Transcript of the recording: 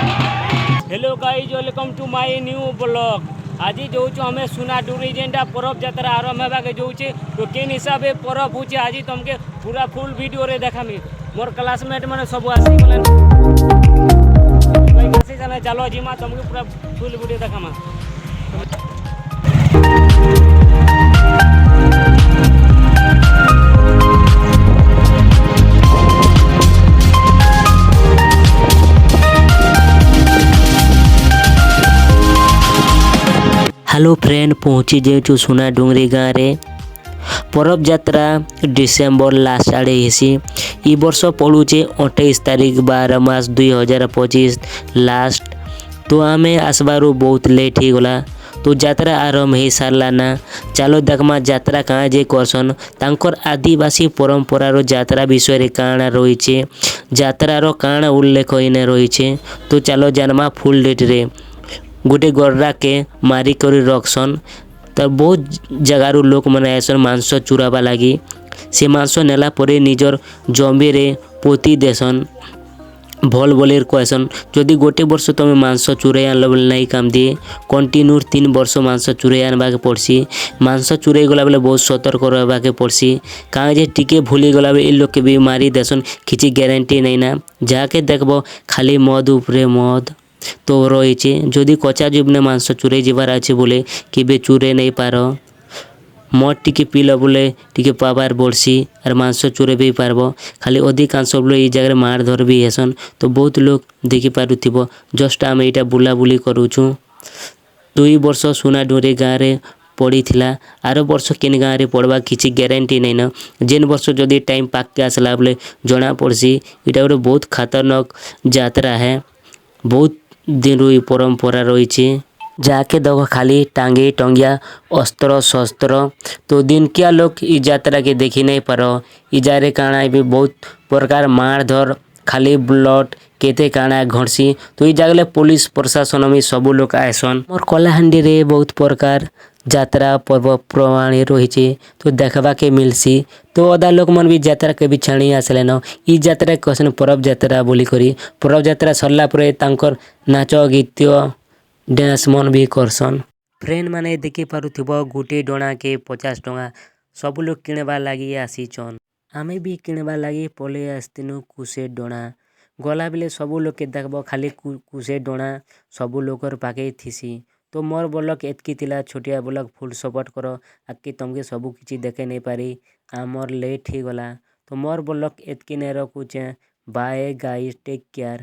Hello guys welcome to my new blog. आज जो आम सुनाडुरी जेनटा परब यात्रा आरंभ होगा जो तो केन हिसाब से परब हो आज तुमके पूरा फुल वीडियो रे देखामी। मोर क्लासमेट मैंने सब आसीगले चलो जीमा तुमके पूरा फुल वीडियो देखामा। हेलो फ्रेंड पहुँची जेचु सुना डुंगरी गाँव रे परब यात्रा डिसेम्बर लास्ट आड़े हेसी। इ वर्ष पड़ुचे 28 तारीख 12 मास 2025 लास्ट। तो आम आसबार बहुत लेट ही गला तो यात्रा आरंभ हो सारा ना। चलो देखमा यात्रा कहाँ जे करसन तांकर आदिवासी परंपरार यात्रा विषय रे काଣା रही यात्रार काଣା उल्लेख इने रही। तो चलो जानमा फुल डेट रे गोटे गड्रा के मारिक रखसन। तो बहुत जगार लोक मैंने आसन मांस चुरावा लगी। से मांस नेला परे निजर जमी रे पोती देसन भल बोले कहसन। जदि गोटे वर्ष तुम मांस चुराई आनल बेले नहीं काम दिए कंटिन्यू 3 वर्ष मांस चुराई आनबाके पड़सी। मांस चुराई गला बेले बहुत सतर्क रहाके पड़सी कहाँ जे टिके भूली गला बेले लोग के भी मारी देसन किसी ग्यारंटी नहीं ना। जाके देखब खाली मद उपरे मद तो रही जदि कचा जीवने मांस चुराई जीवार अच्छे बोले कि चुरे नहीं पार मद टिके पील बोले टिके पावर बढ़सी और मांस चुरे भी पारब। खाली अधिकांश लोग ये जगह मार धर भी हेसन तो बहुत लोग देखी पारुथिबो। जस्ट आम यहाँ बुलाबुली करूँ 2 वर्ष सुना डोरे गाँव रे पड़ी थिला। आर वर्ष केन गाँव रे पड़वा किसी ग्यारंटी नहीं ना। जेन वर्ष जदि टाइम पाक के आसला बोले जना पड़सी इटा गोटे बहुत खतरनाक यात्रा है। बहुत दिन रू परंपरा रही जाके देखो खाली टांगे टंगिया अस्त्र शस्त्र। तो दिन क्या लोग इस यात्रा के देखी नहीं पारो इजारे काଣା भी बहुत प्रकार मार धर खाली ब्लड केते काଣା घड़सी। तो ये जगह पुलिस प्रशासन में सब लोग आएसन। मोर कलाहांडी रे बहुत प्रकार यात्रा पर्वप्रवाणी रही तो देखबा के मिलसी। तो अदा लोक मन भी यात्रा के भी छाणी आसले न इ यात्रा कहसन परब यात्रा बोली करी। परब यात्रा सरला परे तांकर नाच गीत डांस मन भी करसन। फ्रेंड माने देखी पारुथिबो गोटे डोना के 50 टंका सब लोग किणवा लगी आसीचन। आमे भी किणवा लगी पले आस्तिनु कुसे डोना गला बेले सब लोग के देखबो खाली कुसे डोना सब लोगर पाके थीसी। तो मोर ब्लॉग एतकी थिला छोटिया ब्लॉग फुल सपोर्ट करो आके तुमके सब किसी देखे नहीं पारी आमर लेट ही गला। तो मोर ब्लॉग एतकी नहीं रखुचे। Bye guys take care.